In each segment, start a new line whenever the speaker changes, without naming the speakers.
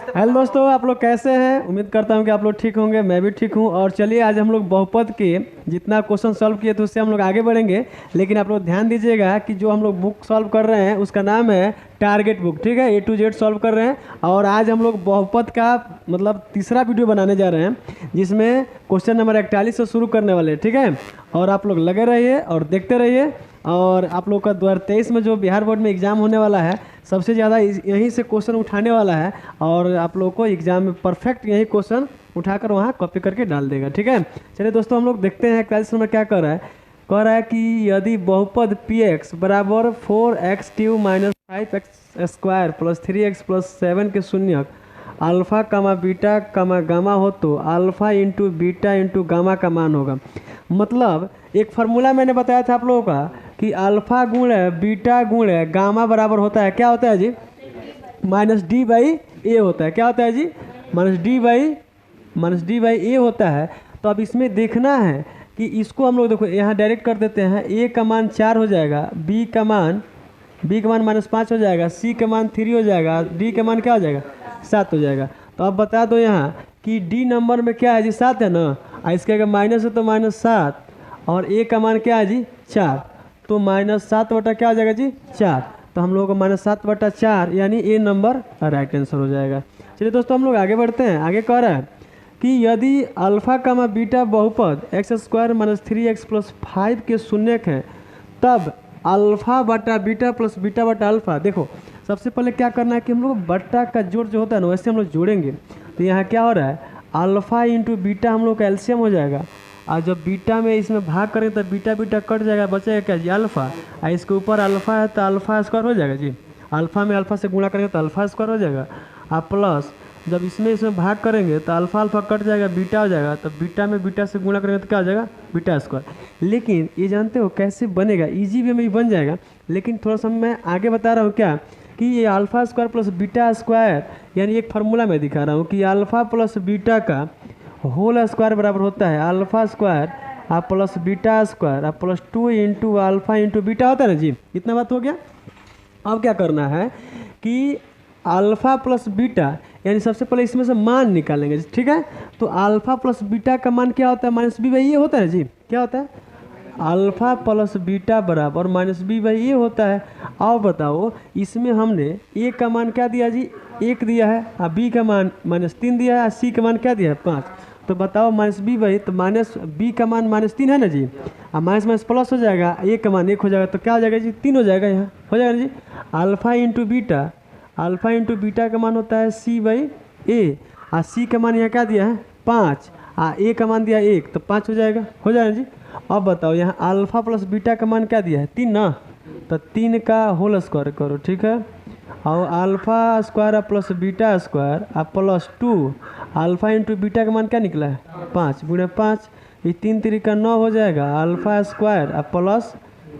Hello दोस्तों, आप लोग कैसे हैं? उम्मीद करता हूं कि आप लोग ठीक होंगे। मैं भी ठीक हूं। और चलिए आज हम लोग बहुपद के जितना क्वेश्चन सॉल्व किए थे उससे हम लोग आगे बढ़ेंगे। लेकिन आप लोग ध्यान दीजिएगा कि जो हम लोग बुक सॉल्व कर रहे हैं उसका नाम है टारगेट बुक। ठीक है, A to Z सॉल्व कर रहे हैं। और आज हम लोग बहुपद का मतलब तीसरा वीडियो बनाने जा रहे हैं, जिसमें क्वेश्चन नंबर 41 से शुरू करने वाले हैं। ठीक है, और आप लोग लगे रहिए और देखते रहिए। और आप लोग का 2023 में जो बिहार बोर्ड में एग्ज़ाम होने वाला है, सबसे ज़्यादा यहीं से क्वेश्चन उठाने वाला है। और आप लोग को एग्ज़ाम में परफेक्ट यही क्वेश्चन उठाकर वहाँ कॉपी करके डाल देगा। ठीक है, चलिए दोस्तों हम लोग देखते हैं क्लास में क्या कर रहा है। कह रहा है कि यदि बहुपद px बराबर 4x³ minus 5x square plus 3x plus 7 के शून्यक अल्फ़ा कामा बीटा कामा गामा हो तो alpha into beta into gamma का मान होगा। मतलब एक फार्मूला मैंने बताया था आप लोगों का कि अल्फ़ा गुण बीटा गुण गामा बराबर होता है, क्या होता है जी? -d/a होता है। क्या होता है जी? -d/a होता है। तो अब इसमें देखना है कि इसको हम लोग देखो यहाँ डायरेक्ट कर देते हैं। a का मान 4 हो जाएगा, b का मान -5 हो जाएगा, c का मान 3 हो जाएगा, d का मान क्या हो जाएगा? 7 हो जाएगा। तो अब बता दो यहाँ कि d नंबर में क्या है जी? 7 है ना। और इसके अगर माइनस है तो -7, और a का मान क्या है जी? 4। तो -7 बटा क्या हो जाएगा जी? 4। तो हम लोगों को -7 बटा 4 यानी a नंबर राइट आंसर हो जाएगा। चलिए दोस्तों हम लोग आगे बढ़ते हैं। आगे कह रहा है कि यदि अल्फ़ा कामा बीटा बहुपद x² - 3x प्लस 5 के शून्यक है, तब अल्फ़ा बटा बीटा प्लस बीटा बटा अल्फ़ा। देखो सबसे पहले क्या करना है कि हम लोग बट्टा का जोड़ जो होता है ना, वैसे हम लोग जोड़ेंगे। तो यहाँ क्या हो रहा है? अल्फ़ा इंटू बीटा हम लोग का एलसीएम हो जाएगा। और जब बीटा में इसमें भाग करें तो बीटा बीटा कट जाएगा, बचेगा क्या जी? अल्फ़ा। और इसके ऊपर अल्फ़ा है तो अल्फ़ा स्क्वायर हो जाएगा जी। अल्फ़ा में अल्फ़ा से गुणा करेंगे तो अल्फ़ा स्क्वायर हो जाएगा। और प्लस जब इसमें भाग करेंगे तो अल्फ़ा अल्फ़ा कट जाएगा, बीटा हो जाएगा। तो बीटा में बीटा से गुणा करेंगे तो क्या हो जाएगा? Beta square. लेकिन ये जानते हो कैसे बनेगा? ईजी वे में भी बन जाएगा, लेकिन थोड़ा सा मैं आगे बता रहा हूँ क्या कि ये alpha square plus beta square यानी एक फार्मूला मैं दिखा रहा हूँ कि अल्फ़ा प्लस बीटा का होल स्क्वायर बराबर होता है अल्फ़ा स्क्वायर आप प्लस बीटा स्क्वायर आप plus 2 into alpha into beta होता है ना जी। इतना बात हो गया। अब क्या करना है कि अल्फ़ा प्लस बीटा यानी सबसे पहले इसमें से मान निकालेंगे। ठीक है, तो अल्फ़ा प्लस बीटा का मान क्या होता है? -b/a होता है जी। क्या होता है? अल्फ़ा प्लस बीटा बराबर -b/a होता है। अब बताओ इसमें हमने a का मान क्या दिया जी? 1 दिया है, और b का मान -3 दिया है, और c का मान क्या दिया है? 5। तो बताओ -b/, तो -b का मान -3 है ना जी। और माइनस प्लस हो जाएगा, a का मान 1 हो जाएगा, तो क्या हो जाएगा जी? 3 हो जाएगा। यहाँ हो जाएगा ना जी। अल्फ़ा इंटू बीटा का मान होता है c/a, और c का मान यहाँ क्या दिया है? 5, और a का मान दिया 1, तो 5 हो जाएगा। हो जाएगा जी। अब बताओ यहाँ अल्फ़ा प्लस बीटा का मान क्या दिया है? 3 ना। तो 3 का होल स्क्वायर करो। ठीक है, और alpha square plus beta square plus 2 alpha into beta का मान क्या निकला है? 5 गुणे 5, ये 3 3 9 हो जाएगा। Alpha square plus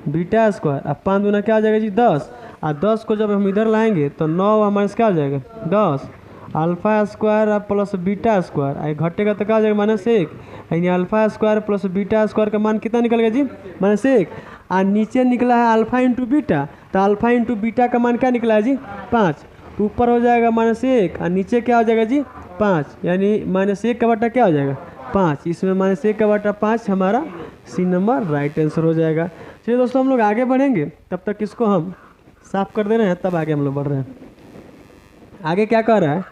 beta square 5 गुना क्या हो जाएगा जी? 10। और 10 को जब हम इधर लाएंगे तो 9 माइनस क्या हो जाएगा? 10। Alpha square plus beta square आई घटेगा तो क्या हो जाएगा? -1। यानी alpha square plus beta square का मान कितना निकल गया जी? -1। और नीचे निकला है अल्फ़ा इंटू बीटा, तो अल्फ़ा इंटू बीटा का मान क्या निकला है जी? 5। तो ऊपर हो जाएगा -1, और नीचे क्या हो जाएगा जी? 5। यानी -1 का बटा क्या हो जाएगा? 5। इसमें -1 का बटा 5 हमारा सी नंबर राइट आंसर हो जाएगा। चलिए दोस्तों हम लोग आगे बढ़ेंगे, तब तक इसको हम साफ कर दे रहे हैं, तब आगे हम लोग बढ़ रहे हैं। आगे क्या कह रहा है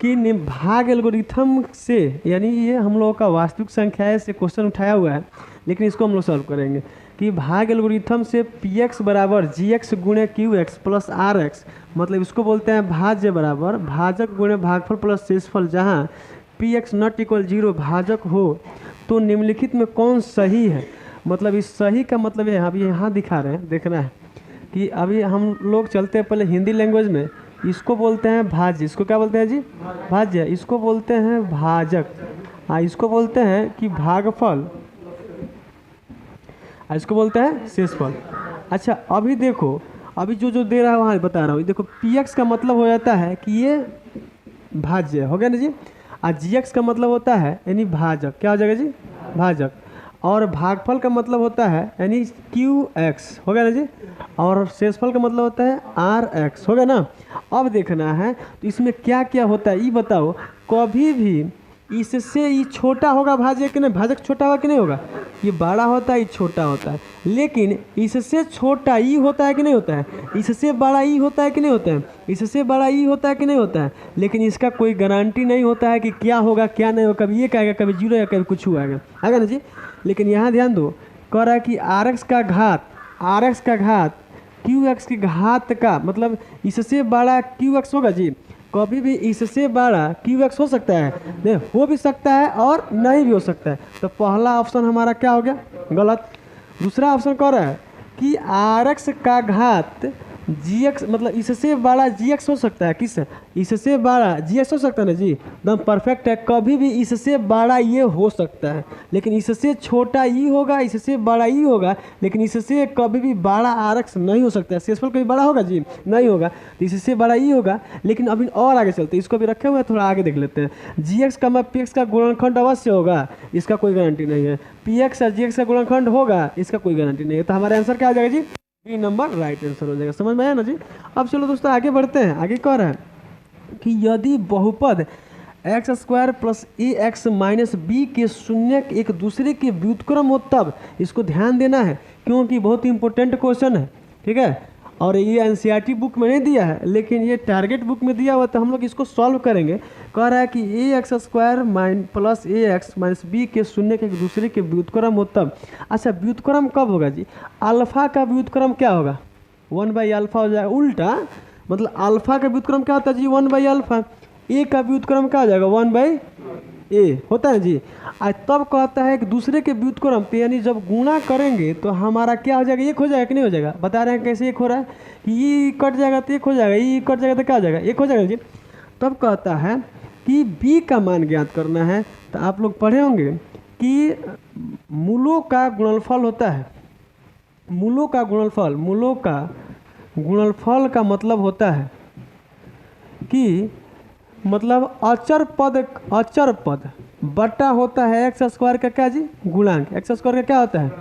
कि भाग एल्गोरिथम से, यानी ये हम लोगों का वास्तविक संख्या से क्वेश्चन उठाया हुआ है, लेकिन इसको हम लोग सॉल्व करेंगे कि भाग एल्गोरिथम से px बराबर gx गुणे qx प्लस rx, मतलब इसको बोलते हैं भाज्य बराबर भाजक गुणे भागफल प्लस शेषफल, जहाँ px नॉट इक्वल 0 भाजक हो तो निम्नलिखित में कौन सही है। मतलब इस सही का मतलब ये अभी यहाँ दिखा रहे हैं, देखना है कि अभी हम लोग चलते हैं पहले हिंदी लैंग्वेज में। इसको बोलते हैं भाज्य, इसको क्या बोलते हैं जी? भाज्य। इसको बोलते हैं भाजक, इसको बोलते हैं कि भागफल, इसको बोलते हैं शेषफल। अच्छा अभी देखो, अभी जो दे रहा है वहाँ बता रहा हूँ। देखो px का मतलब हो जाता है कि ये भाज्य हो गया ना जी, और gx का मतलब होता है यानी भाजक। क्या हो जाएगा जी? भाजक। और भागफल का मतलब होता है यानी QX हो गया ना जी, और शेषफल का मतलब होता है RX हो गया ना। अब देखना है तो इसमें क्या क्या होता है ये बताओ। कभी भी इससे ये छोटा होगा भाजक कि नहीं, भाजक छोटा होगा कि नहीं होगा, ये बड़ा होता है ये छोटा होता है, लेकिन इससे छोटा ई होता है कि नहीं होता है, इससे बड़ा ई होता है कि नहीं होता है, इससे बड़ा ई होता है कि नहीं होता है, लेकिन इसका कोई गारंटी नहीं होता है कि क्या होगा क्या नहीं होगा, कभी एक आएगा कभी जीरो आएगा कभी कुछ आएगा, आएगा ना जी। लेकिन यहाँ ध्यान दो, कह रहा है कि RX का घात QX की घात का मतलब इससे बड़ा QX होगा जी। कभी भी इससे बड़ा QX हो सकता है, नहीं हो भी सकता है और नहीं भी हो सकता है। तो पहला ऑप्शन हमारा क्या हो गया, गलत। दूसरा ऑप्शन कह रहा है कि RX का घात GX मतलब इससे बड़ा GX हो सकता है, किस इससे बड़ा GX हो सकता है ना जी, एकदम परफेक्ट है। कभी भी इससे बड़ा ये हो सकता है, लेकिन इससे छोटा ई होगा, इससे बड़ा ई होगा, लेकिन इससे कभी भी बड़ा RX नहीं हो सकता है। शेषफल कभी बड़ा होगा जी, नहीं होगा, तो इससे बड़ा ई होगा। लेकिन अभी और आगे चलते हैं, इसको भी रखे हुए हैं, थोड़ा आगे देख लेते हैं। GX का PX का गुणनखंड अवश्य होगा, इसका कोई गारंटी नहीं है। PX और GX का गुणनखंड होगा, इसका कोई गारंटी नहीं है। तो हमारा आंसर क्या हो जाएगा जी, बी नंबर राइट आंसर हो जाएगा। समझ में आया ना जी। अब चलो दोस्तों आगे बढ़ते हैं। आगे कह रहा है कि यदि बहुपद x² plus AX minus B के शून्य एक दूसरे के व्युत्क्रम हो तब, इसको ध्यान देना है क्योंकि बहुत इंपॉर्टेंट क्वेश्चन है, ठीक है। और ये NCERT बुक में नहीं दिया है, लेकिन ये टारगेट बुक में दिया हुआ, तो हम लोग इसको सॉल्व करेंगे। कह रहा है कि AX² plus AX minus B के शून्य के एक दूसरे के व्युत्क्रम हो तब। अच्छा, व्युत्क्रम कब होगा जी, अल्फा का व्युत्क्रम क्या होगा, 1/α हो जाएगा। उल्टा मतलब अल्फा का व्युत्क्रम क्या होता है जी, 1/α। ए का व्युत्क्रम क्या हो जाएगा, 1/a होता है जी। आज तब कहता है एक दूसरे के व्युत्क्रम पे, यानी जब गुणा करेंगे तो हमारा क्या हो जाएगा, एक हो जाएगा कि नहीं हो जाएगा। बता रहे हैं कैसे एक हो रहा है कि ये कट जाएगा तो एक हो जाएगा, ये कट जाएगा तो क्या हो जाएगा, एक हो जाएगा जी। तब कहता है कि b का मान ज्ञात करना है। तो आप लोग पढ़े होंगे कि मूलों का गुणनफल होता है, मूलों का गुणनफल का मतलब होता है कि मतलब अचर पद बटा होता है x² का क्या जी, गुणांक। x² का क्या होता है,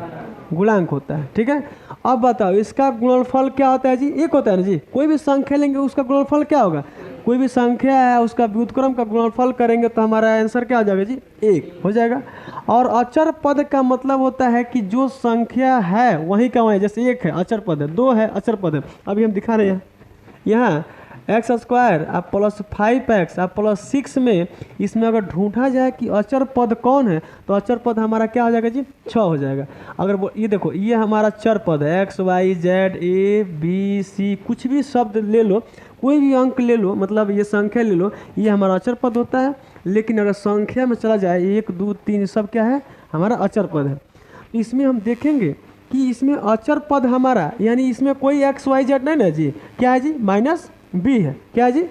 गुणांक होता है, ठीक है। अब बताओ इसका गुणनफल क्या होता है जी, एक होता है ना जी। कोई भी संख्या लेंगे उसका गुणनफल क्या होगा, कोई भी संख्या है उसका व्युत्क्रम का गुणनफल करेंगे तो हमारा आंसर क्या हो जाएगा जी, एक हो जाएगा। और अचर पद का मतलब होता है कि जो संख्या है वही का वही, जैसे एक है अचर पद है, दो है अचर पद है। अभी हम दिखा रहे हैं यहाँ x² आप प्लस 5x आप प्लस 6 में, इसमें अगर ढूंढा जाए कि अचर पद कौन है तो अचर पद हमारा क्या हो जाएगा जी, 6 हो जाएगा। अगर वो ये देखो ये हमारा चर पद है, x y z a b c कुछ भी शब्द ले लो, कोई भी अंक ले लो, मतलब ये संख्या ले लो, ये हमारा अचर पद होता है। लेकिन अगर संख्या में चला जाए 1 2 3 सब क्या है, हमारा अचर पद है। इसमें हम देखेंगे कि इसमें अचर पद हमारा यानी इसमें कोई x y z नहीं ना जी, क्या है जी, माइनस b है, क्या है जी,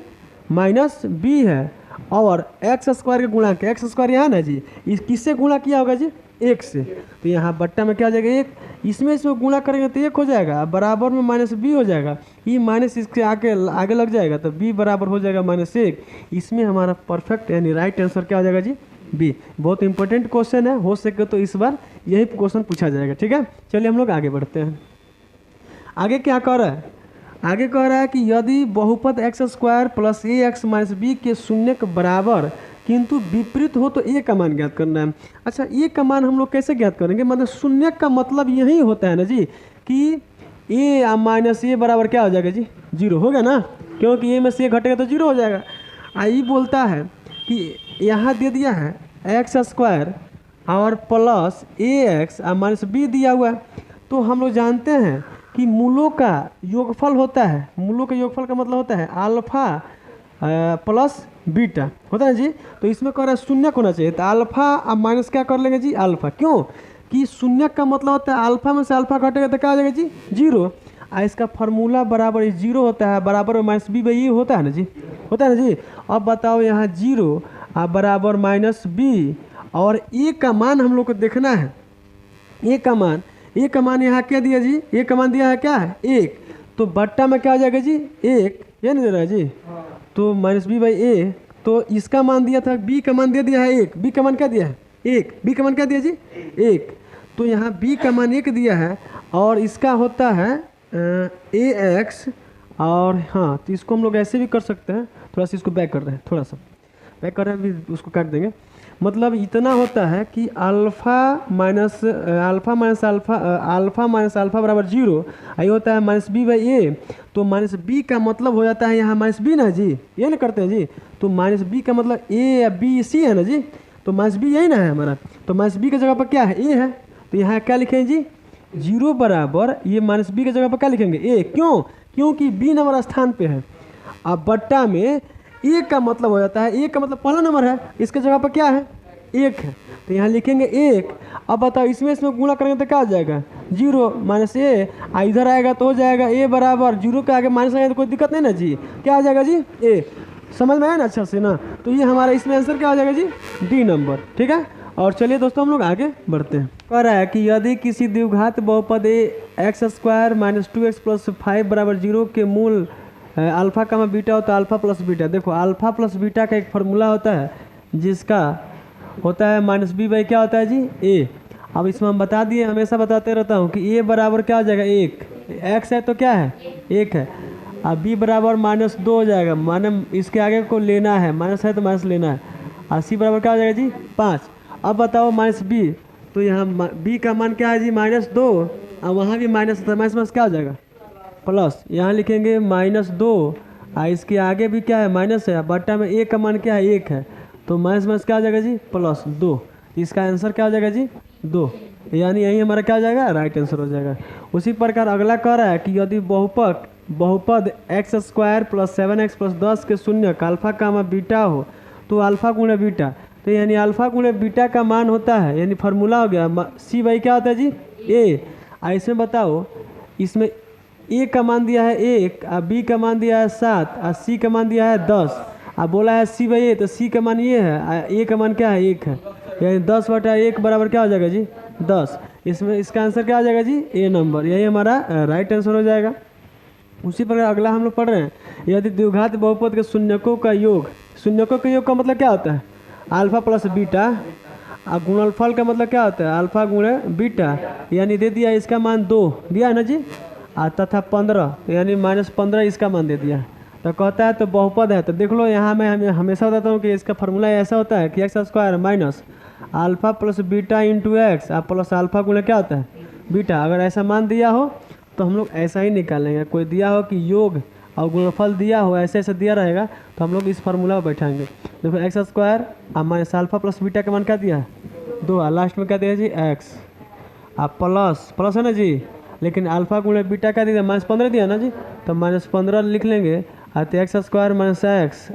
माइनस b है। और x² का गुणा क्या, x² यहाँ ना जी, इस किससे गुणा किया होगा जी, एक से, तो यहाँ बट्टा में क्या हो जाएगा एक, इसमें गुणा करेंगे तो एक हो जाएगा, बराबर में माइनस b हो जाएगा, ये माइनस इसके आगे लग जाएगा तो b बराबर हो जाएगा -1। इसमें हमारा परफेक्ट यानी राइट आंसर क्या हो जाएगा जी, b। बहुत इंपॉर्टेंट क्वेश्चन है, हो सके तो इस बार यही क्वेश्चन पूछा जाएगा, ठीक है। चलिए हम लोग आगे बढ़ते हैं। आगे क्या कह रहा है, आगे कह रहा है कि यदि बहुपद x² plus AX minus B के शून्य के बराबर किंतु विपरीत हो तो a का मान ज्ञात करना है। अच्छा, a का मान हम लोग कैसे ज्ञात करेंगे, मतलब शून्य का मतलब यही होता है ना जी कि a माइनस a बराबर क्या हो जाएगा जी, 0 हो गया ना, क्योंकि a में से a घटेगा तो 0 हो जाएगा। आई बोलता है कि यहाँ दे दिया है x² और प्लस AX माइनस B दिया हुआ है, तो हम लोग जानते हैं कि मूलों का योगफल होता है, मूलों का योगफल का मतलब होता है अल्फा प्लस बीटा होता है जी। तो इसमें कह रहा है शून्य होना चाहिए, तो अल्फा अब माइनस क्या कर लेंगे जी, अल्फा, क्यों कि शून्य का मतलब होता है अल्फा में से अल्फा घटेगा तो क्या हो जाएगा जी, 0। इसका फार्मूला बराबर 0 होता है, बराबर माइनस b बाई होता है ना जी, होता है ना जी। अब बताओ यहाँ 0 बराबर माइनस b, और a का मान हम लोग को देखना है, a का मान यहाँ क्या दिया जी, a का मान दिया है क्या है 1, तो बट्टा में क्या हो जाएगा जी 1, ये नहीं दे रहा है जी, तो माइनस b बाई a, तो इसका मान दिया था, b का मान दे दिया है 1, b का मान क्या दिया है 1, b का मान क्या दिया जी 1, तो यहाँ b का मान 1 दिया है और इसका होता है ax, और हाँ तो इसको हम लोग ऐसे भी कर सकते हैं, थोड़ा सा इसको बैक कर रहे हैं, थोड़ा सा बैक कर रहे हैं, अभी उसको काट देंगे। मतलब इतना होता है कि अल्फ़ा माइनस अल्फ़ा बराबर 0, ये होता है माइनस बी बाई ए। तो माइनस बी का मतलब हो जाता है यहाँ माइनस बी ना जी, ये ना करते हैं जी। तो माइनस बी का मतलब ए या बी सी है ना जी, तो माइनस बी यही ना है हमारा। तो माइनस बी की जगह पर क्या है, ए है। तो यहाँ क्या लिखेंगे जी, 0 बराबर ये माइनस बी की जगह पर क्या लिखेंगे, ए। क्यों, क्योंकि बी नंबर स्थान पे है। अब बट्टा में ए का मतलब हो जाता है, ए का मतलब पहला नंबर है, इसके जगह पर क्या है, 1 है। तो यहाँ लिखेंगे 1। अब बताओ इसमें गुणा करेंगे तो क्या हो जाएगा, 0 माइनस ए, इधर आएगा तो हो जाएगा ए बराबर 0 के आगे माइनस आएगा तो कोई दिक्कत नहीं ना जी, क्या आ जाएगा जी, ए। समझ में आया ना अच्छा से ना। तो ये हमारा इसमें आंसर क्या हो जाएगा जी, डी नंबर। ठीक है, और चलिए दोस्तों हम लोग आगे बढ़ते हैं। कह रहा है कि यदि किसी द्विघात बहुपद x square minus 2x plus 5 बराबर 0 के मूल अल्फ़ा का बीटा होता है अल्फ़ा प्लस बीटा। देखो अल्फ़ा प्लस बीटा का एक फार्मूला होता है जिसका होता है माइनस बी बाई क्या होता है जी, ए। अब इसमें हम बता दिए, हमेशा बताते रहता हूँ कि ए बराबर क्या हो जाएगा, 1, एक्स है तो क्या है 1 है। अब बी बराबर -2 हो जाएगा, माने इसके आगे को लेना है, माइनस है तो माइनस लेना है। और सी बराबर क्या हो जाएगा जी 5। अब बताओ माइनस बी, तो यहाँ बी का मान क्या है जी -2, और वहाँ भी माइनस था, माइनस क्या हो जाएगा प्लस। यहाँ लिखेंगे -2, और इसके आगे भी क्या है माइनस है, बट्टा में ए का मान क्या है 1 है, तो माइनस क्या हो जाएगा जी +2। इसका आंसर क्या हो जाएगा जी 2, यानी यही हमारा क्या हो जाएगा राइट आंसर हो जाएगा। उसी प्रकार अगला कह रहा है कि यदि बहुपद x square plus 7x plus 10 के शून्य का अल्फ़ा का बीटा हो तो अल्फ़ा गुणे बीटा। तो यानी अल्फ़ा गुणे बीटा का मान होता है, यानी फार्मूला हो गया सी बाई क्या होता है जी ए। ऐसे बताओ इसमें ए का मान दिया है 1, और बी का मान दिया है 7, और सी का मान दिया है 10, अब बोला है सी बाई ए, तो सी का मान ये है, ए का मान क्या है 1 है, यानी 10/1 बराबर क्या हो जाएगा जी 10। इसमें इसका आंसर क्या हो जाएगा जी ए नंबर, यही हमारा राइट आंसर हो जाएगा। उसी प्रकार अगला हम लोग पढ़ रहे हैं, यदि द्विघात बहुपद के शून्यकों का योग, शून्यकों के योग का मतलब क्या होता है अल्फ़ा प्लस बीटा, और गुणनफल का मतलब क्या होता है अल्फ़ा गुणे बीटा, यानी दे दिया इसका मान 2 दिया है ना जी, तथा 15 यानी -15 इसका मान दे दिया। तो कहता है तो बहुपद है, तो देख लो यहाँ मैं हमेशा बताता हूँ कि इसका फार्मूला ऐसा होता है कि x square minus alpha plus beta into x plus alpha गुणे क्या होता है बीटा। अगर ऐसा मान दिया हो तो हम लोग ऐसा ही निकालेंगे, कोई दिया हो कि योग और गुणनफल दिया हो ऐसे ऐसे दिया रहेगा तो हम लोग इस फार्मूला पर बैठाएंगे। देखो x square minus alpha plus beta का मान क्या दिया है 2, लास्ट में क्या दिया जी एक्स, प्लस है ना जी, लेकिन अल्फ़ा गुणे बीटा का दिया -15 दिया ना जी, तो -15 लिख लेंगे। तो x square minus x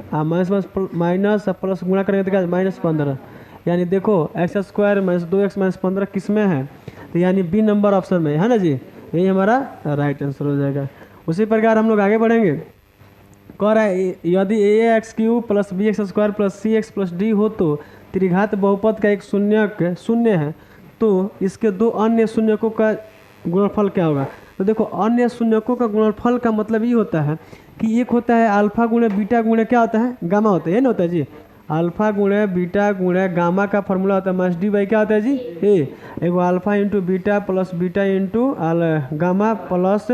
minus plus गुणा करेंगे तो क्या -15, यानी देखो x square minus 2x minus 15 किस में है, तो यानी बी नंबर ऑप्शन में है ना जी, यही हमारा राइट आंसर हो जाएगा। उसी प्रकार हम लोग आगे बढ़ेंगे। कह रहा है यदि ax³ plus bx² plus cx plus D हो तो त्रिघात बहुपद का एक शून्य है, तो इसके दो अन्य शून्यकों का गुणनफल क्या होगा। तो देखो अन्य शून्यकों का गुणनफल का मतलब ये होता है कि एक होता है अल्फ़ा गुणे बीटा गुणे क्या होता है गामा होता है, ये ना होता है जी, अल्फ़ा गुणे बीटा गुणे गामा का फार्मूला होता है माइनस डी बाई क्या होता है जी ए। एगो alpha into beta plus beta into gamma plus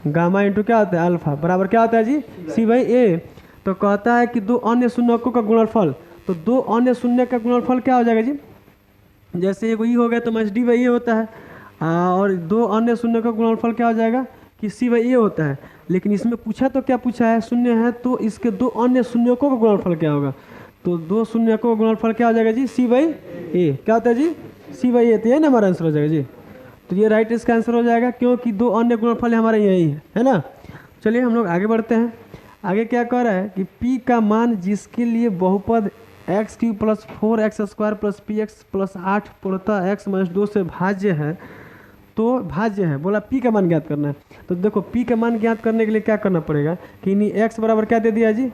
gamma into क्या होता है अल्फ़ा बराबर क्या होता है जी सी बाई ए। तो कहता है कि दो अन्य शून्यकों का गुणनफल, तो दो अन्य शून्य का गुणनफल क्या हो जाएगा जी, जैसे एगो ई हो गया तो माइनस डी बाई ए होता है, और दो अन्य शून्य का गुणनफल क्या हो जाएगा कि सी बाई ए होता है। लेकिन इसमें पूछा तो क्या पूछा है शून्य है, तो इसके दो अन्य शून्यकों का गुणनफल क्या होगा, तो दो शून्यकों का गुणनफल क्या हो जाएगा जी सी बाई ए, क्या होता है जी सी बाई ए, तो यही ना हमारा आंसर हो जाएगा जी। तो ये राइट इसका आंसर हो जाएगा क्योंकि दो अन्य गुणनफल हमारे यही है ना। चलिए हम लोग आगे बढ़ते हैं। आगे क्या कह रहा है कि P का मान जिसके लिए बहुपद x³ plus 4x² plus px plus 8 पूर्णतः x माइनस 2 से भाज्य है, तो भाज्य है, बोला P का मान ज्ञात करना है। तो देखो P का मान ज्ञात करने के लिए क्या करना पड़ेगा कि नहीं x बराबर क्या दे दिया जी,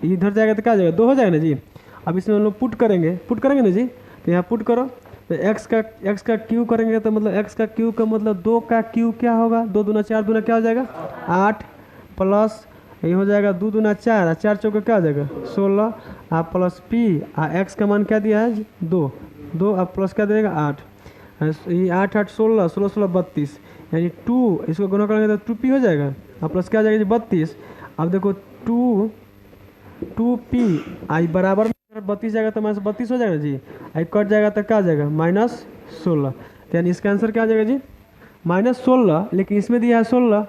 इधर जाएगा तो क्या जाएगा 2 हो जाएगा ना जी। अब इसमें हम लोग पुट करेंगे ना जी, तो यहाँ पुट करो तो x का क्यू करेंगे तो मतलब x का क्यू का मतलब 2 का क्यू क्या होगा, 2 दूना 4 दूना क्या हो जाएगा 8 प्लस ये हो जाएगा 2 दूना 4 और 4 चौका क्या हो जाएगा 16 प्लस P एक्स का मान क्या दिया है 2 और प्लस क्या देगा 8। ये 8 8 16, 16 16 32, यानी 2 इसको गुना करेंगे तो 2p हो जाएगा और प्लस क्या आ जाएगा जी 32। अब देखो 2p आई बराबर में 32 जाएगा तो -32 हो जाएगा जी, आई कट जाएगा तो क्या आ जाएगा -16। तो यानी इसका आंसर क्या आ जाएगा जी -16, लेकिन इसमें दिया है 16,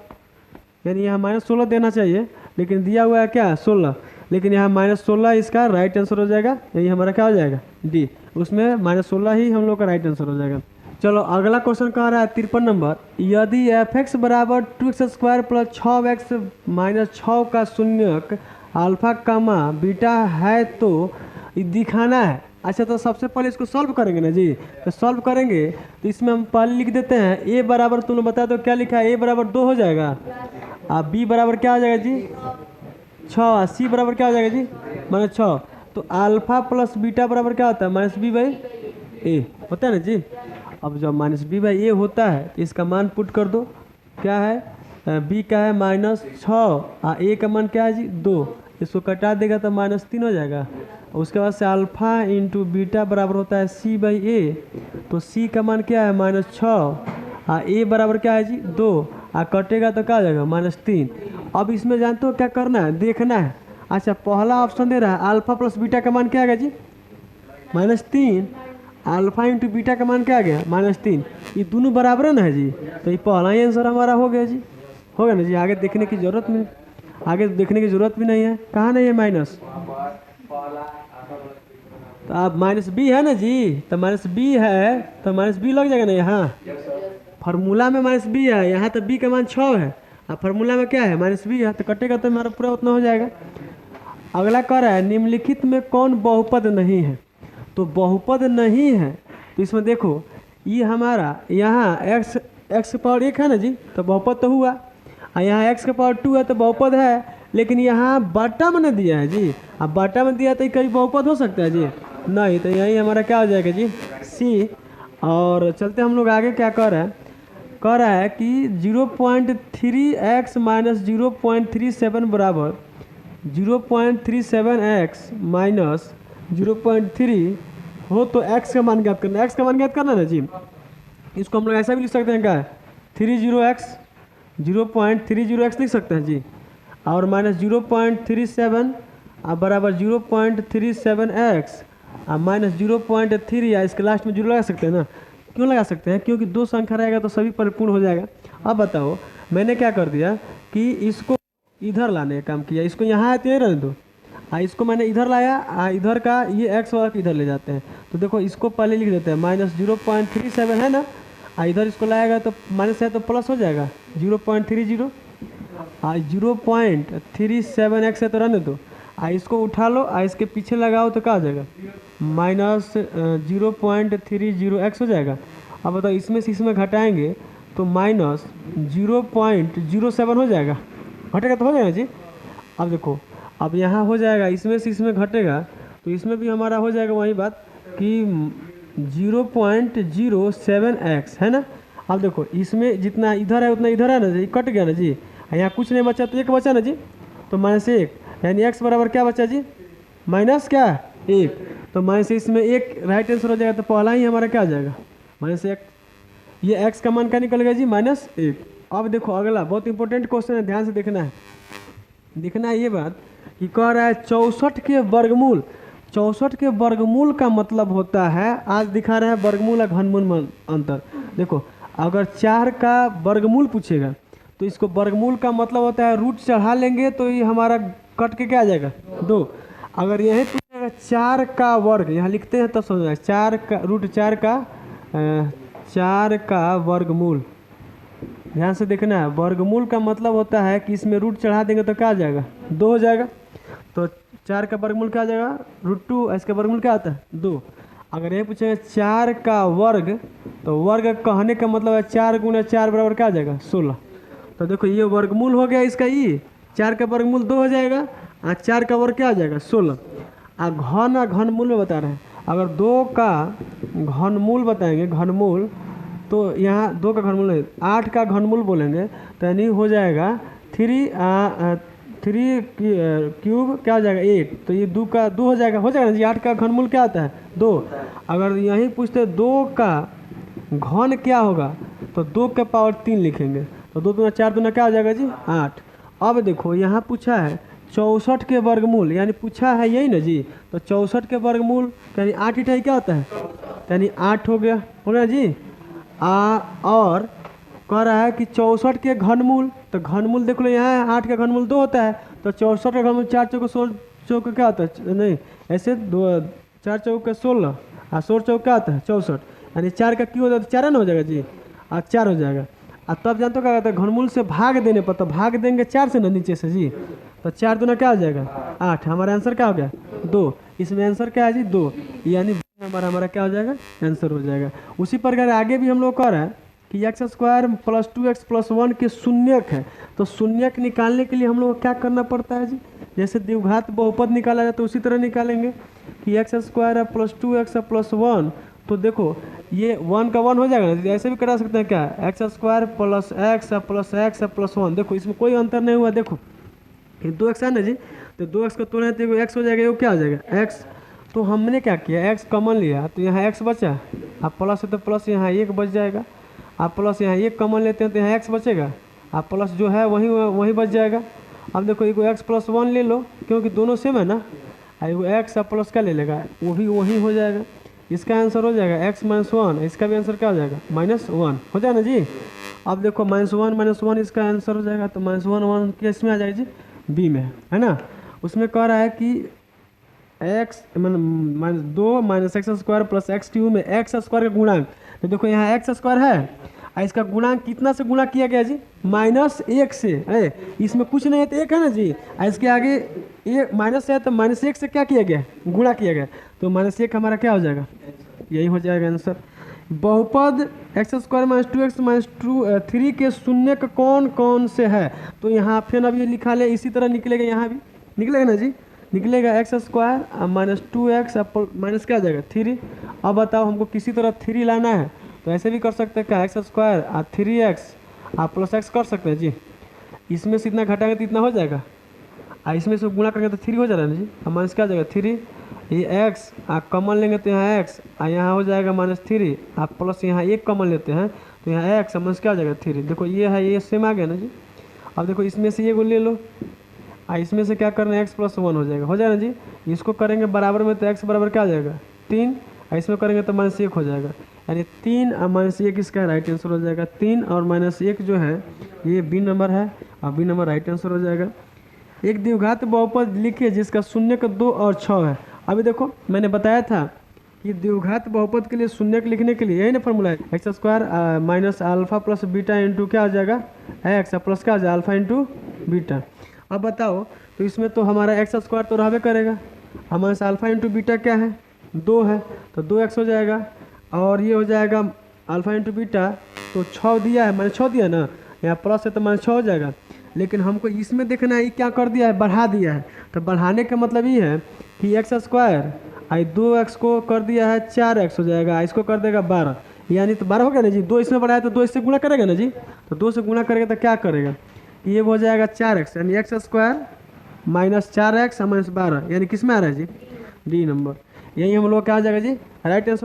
यानी यहाँ -16 देना चाहिए लेकिन दिया हुआ है क्या 16, लेकिन यहाँ -16 इसका राइट आंसर हो जाएगा, यही हमारा क्या हो जाएगा डी, उसमें -16 ही हम लोग का राइट आंसर हो जाएगा। चलो अगला क्वेश्चन कह रहा है 53 नंबर, यदि f(x) बराबर 2x² प्लस 6x माइनस 6 का शून्यक अल्फा कामा बीटा है तो ये दिखाना है। अच्छा तो सबसे पहले इसको सॉल्व करेंगे ना जी, तो सॉल्व करेंगे तो इसमें हम पहले लिख देते हैं a बराबर, तुमने बता दो क्या लिखा है, a बराबर 2 हो जाएगा, अब b बराबर क्या हो जाएगा जी 6, c बराबर क्या हो जाएगा जी -6, तो अल्फा प्लस बीटा बराबर क्या होता है -b/a होता है ना जी। अब जब -b/a होता है तो इसका मान पुट कर दो, क्या है b का है -6 और a का मान क्या है जी 2, इसको कटा देगा तो -3 हो जाएगा। उसके बाद से अल्फा इंटू बीटा बराबर होता है c/a, तो c का मान क्या है -6 और a बराबर क्या है जी 2 और कटेगा तो क्या हो जाएगा -3। अब इसमें जानते हो क्या करना है, देखना है। अच्छा पहला ऑप्शन दे रहा है अल्फा प्लस बीटा का मान क्या आएगा जी -3, अल्फा इंटू बीटा का मान क्या आ गया -3, ये दोनों बराबर है जी, तो ये पहला ही आंसर हमारा हो गया जी, हो गया ना जी। आगे देखने की जरूरत नहीं, आगे देखने की जरूरत भी नहीं है, कहाँ नहीं है माइनस, तो अब -b है ना जी, तो -b है तो -b लग जाएगा ना यहाँ, फार्मूला में -b है, यहाँ तो b का मान 6 है और फार्मूला में क्या है -b है, तो कटेगा तो हमारा पूरा उतना हो जाएगा। अगला कह रहा है निम्नलिखित में कौन बहुपद नहीं है, तो बहुपद नहीं है तो इसमें देखो ये हमारा यहाँ x की पावर 1 है ना जी, तो बहुपद तो हुआ, और यहाँ x की पावर 2 है तो बहुपद है, लेकिन यहाँ बटा में न दिया है जी, अब बटा में दिया तो कहीं बहुपद हो सकता है जी नहीं, तो यही हमारा क्या हो जाएगा जी सी। और चलते हम लोग आगे, क्या कह रहा है कि 0.3x माइनस 0.37 बराबर 0.37x माइनस 0.3 हो तो x का मान ज्ञात करना, x का मान ज्ञात करना ना जी। इसको हम लोग ऐसा भी लिख सकते हैं, क्या है 30x 0.30x लिख सकते हैं जी, और माइनस 0.37 बराबर 0.37x और माइनस 0.3 या इसके लास्ट में 0 लगा सकते हैं ना, क्यों लगा सकते हैं, क्योंकि 2 संख्या रहेगा तो सभी परिपूर्ण हो जाएगा। अब बताओ मैंने क्या कर दिया कि इसको इधर लाने का काम किया, इसको यहाँ आते हैं रहने दो, इसको मैंने इधर लाया, इधर का ये x वाला इधर ले जाते हैं, तो देखो इसको पहले लिख देते हैं -0.37 है ना, इधर इसको लाएगा तो माइनस है तो प्लस हो जाएगा 0.30 और 0.37x है तो रहने दो, इसको उठा लो, इसके पीछे लगाओ तो क्या हो जाएगा -0.30x हो जाएगा। अब बताओ इसमें से इसमें घटाएंगे तो -0.07 हो जाएगा, घटेगा तो हो जाएगा जी। अब देखो अब यहाँ हो जाएगा, इसमें से इसमें घटेगा तो इसमें भी हमारा हो जाएगा वही बात कि 0.07x है ना। अब देखो इसमें जितना इधर है उतना इधर है ना जी, कट गया ना जी, यहाँ कुछ नहीं बचा तो 1 बचा ना जी, तो -1 यानी x बराबर क्या बचा जी माइनस क्या 1, तो माइनस इसमें 1 राइट आंसर हो जाएगा, तो पहला ही हमारा क्या आ जाएगा -1, ये x का मान क्या निकल गया जी -1। अब देखो अगला बहुत इंपॉर्टेंट क्वेश्चन है, ध्यान से देखना है ये बात कि कह रहा है 64 के वर्गमूल, 64 के वर्गमूल का मतलब होता है, आज दिखा रहा है वर्गमूल और घनमूल में अंतर। देखो अगर 4 का वर्गमूल पूछेगा तो इसको वर्गमूल का मतलब होता है रूट चढ़ा लेंगे तो ये हमारा कट के क्या आ जाएगा 2। अगर यही पूछेगा 4 का वर्ग, यहाँ लिखते हैं तब समझ आएगा, 4 का √4 का वर्गमूल, ध्यान से देखना है, वर्गमूल का मतलब होता है कि इसमें रूट चढ़ा देंगे तो क्या आ जाएगा 2 हो जाएगा, तो 4 का वर्गमूल क्या आ जाएगा √2, इसका वर्गमूल क्या आता है 2। अगर ये पूछेगा 4 का वर्ग, तो वर्ग कहने का मतलब है 4 × 4 बराबर क्या आ जाएगा 16, तो देखो ये वर्गमूल हो गया इसका, ये 4 का वर्गमूल 2 हो जाएगा और 4 का वर्ग क्या आ जाएगा 16। घनमूल में बता रहे हैं, अगर 2 का घनमूल बताएंगे घनमूल, तो यहाँ 2 का घनमूल नहीं 8 का घनमूल बोलेंगे तो यानी हो जाएगा 3 क्यूब क्या हो जाएगा 8, तो ये 2 का 2 हो जाएगा ना जी। 8 का घनमूल क्या आता है 2। अगर यहीं पूछते 2 का घन क्या होगा, तो 2 के पावर 3 लिखेंगे, तो 2 दूना 4 दूना क्या हो जाएगा जी 8। अब देखो यहाँ पूछा है 64 के वर्गमूल, यानी पूछा है यही ना जी, तो 64 के वर्गमूल यानी 8 इठाई क्या होता है, यानी 8 हो गया, हो गया जी। और कह रहा है कि 64 के घनमूल, तो घनमूल देख लो यहाँ है 8 का घनमूल 2 होता है, तो 64 का घनमूल 4 चौके 16 चौके क्या होता है, नहीं ऐसे 2 4 चौके 16 और 16 चौके क्या होता है 64, यानी 4 का क्यों होता है तो 4 ना हो जाएगा जी, और 4 हो जाएगा। और तब जानते हो क्या कहता है, घनमूल से भाग देने पर, तो भाग देंगे 4 से ना नीचे से जी, तो 4 दूना क्या हो जाएगा 8, हमारा आंसर क्या हो गया 2। इसमें आंसर क्या है जी 2, यानी नंबर हमारा क्या हो जाएगा आंसर हो जाएगा। उसी प्रकार आगे भी हम लोग कह रहे हैं कि x square plus 2x plus 1 के शून्यक है, तो शून्यक निकालने के लिए हम लोग को क्या करना पड़ता है जी, जैसे द्विघात बहुपद निकाला जाए तो उसी तरह निकालेंगे कि x square plus 2x plus 1, तो देखो ये 1 का 1 हो जाएगा ना, ऐसे भी करा सकते हैं क्या, x square plus x plus 1, देखो इसमें कोई अंतर नहीं हुआ, देखो ये 2x है ना जी, तो 2x को तोड़े तो एक्स हो जाएगा, ये क्या हो जाएगा x, तो हमने क्या किया x कॉमन लिया, तो यहाँ x बचा, आप प्लस है तो प्लस यहाँ 1 बच जाएगा, आप प्लस यहाँ 1 कॉमन लेते हैं तो यहाँ x बचेगा, आप प्लस जो है वही बच जाएगा। अब देखो एगो x प्लस 1 ले लो, क्योंकि दोनों सेम है ना, एगो x और प्लस क्या ले लेगा, वो भी वही हो जाएगा, इसका आंसर हो जाएगा x माइनस 1, इसका भी आंसर क्या हो जाएगा -1 हो जाएगा ना जी। अब देखो -1 इसका आंसर हो जाएगा, तो -1 किस में आ जाएगा जी, बी में है ना। उसमें कह रहा है कि x -2 minus x square plus x cube में एक्स स्क्वायर का गुणांक, तो देखो यहाँ एक्स स्क्वायर है, इसका गुणांक कितना से गुणा किया गया जी -1 से, इसमें कुछ नहीं है तो 1 है ना जी, इसके आगे ये माइनस है तो -1 से क्या किया गया गुणा किया गया, तो -1 हमारा क्या हो जाएगा, यही हो जाएगा आंसर। बहुपद x square minus 2x minus 3 के शून्य का कौन कौन से है, तो यहाँ फिर अब ये लिखा ले, इसी तरह निकलेगा, यहाँ भी निकलेगा ना जी, निकलेगा x square minus 2x minus क्या आ जाएगा 3। अब बताओ हमको किसी तरह 3 लाना है, तो ऐसे भी कर सकते हैं क्या, एक्स स्क्वायर और 3x आप प्लस एक्स कर सकते हैं जी, इसमें से इतना घटाएंगे तो इतना हो जाएगा, और इसमें से गुणा करेंगे तो 3 हो जाएगा ना जी, और माइनस क्या आ जाएगा 3, ये x आप कॉमन लेंगे तो यहाँ x और यहाँ हो जाएगा -3, आप प्लस यहाँ 1 कॉमन लेते हैं तो यहाँ x माइनस क्या आ जाएगा 3, देखो ये है ये सेम आ गया ना जी। अब देखो इसमें से ये को ले लो, और इसमें से क्या करना है x प्लस 1 हो जाएगा ना जी, इसको करेंगे बराबर में तो x बराबर क्या आ जाएगा 3, और इसमें करेंगे तो -1 हो जाएगा, यानी 3 और -1 इसका राइट आंसर हो जाएगा। 3 और -1 जो है ये बी नंबर है, और बी नंबर राइट आंसर हो जाएगा। एक द्विघात बहुपद लिखिए जिसका शून्य का 2 और 6 है। अभी देखो मैंने बताया था कि द्विघात बहुपद के लिए शून्य लिखने के लिए यही ना फॉर्मूला है, x square minus alpha plus beta into क्या आ जाएगा एक्स प्लस क्या आ जाएगा अल्फा इंटू बीटा। अब बताओ तो इसमें तो हमारा एक्स स्क्वायर तो रहबे करेगा, हमारे से अल्फा इंटू बीटा क्या है 2 है, तो 2x हो जाएगा, और ये हो जाएगा अल्फा इंटू बीटा, तो 6 दिया है, मैंने 6 दिया ना, यहाँ प्लस है तो -6 हो जाएगा। लेकिन हमको इसमें देखना है ये क्या कर दिया है, बढ़ा दिया है, तो बढ़ाने का मतलब ये है कि एक्स स्क्वायर आई 2x को कर दिया है 4x हो जाएगा, इसको कर देगा 12, यानी तो 12 हो गया ना जी, 2 इसमें बढ़ाया तो 2 इससे गुणा करेगा ना जी, तो 2 से गुणा करेगा तो क्या करेगा, ये हो जाएगा 4x, यानी x square minus 4x minus 12, यानी किस में आ रहा है जी डी नंबर, यही हम लोग क्या आ जाएगा जी राइट आंसर।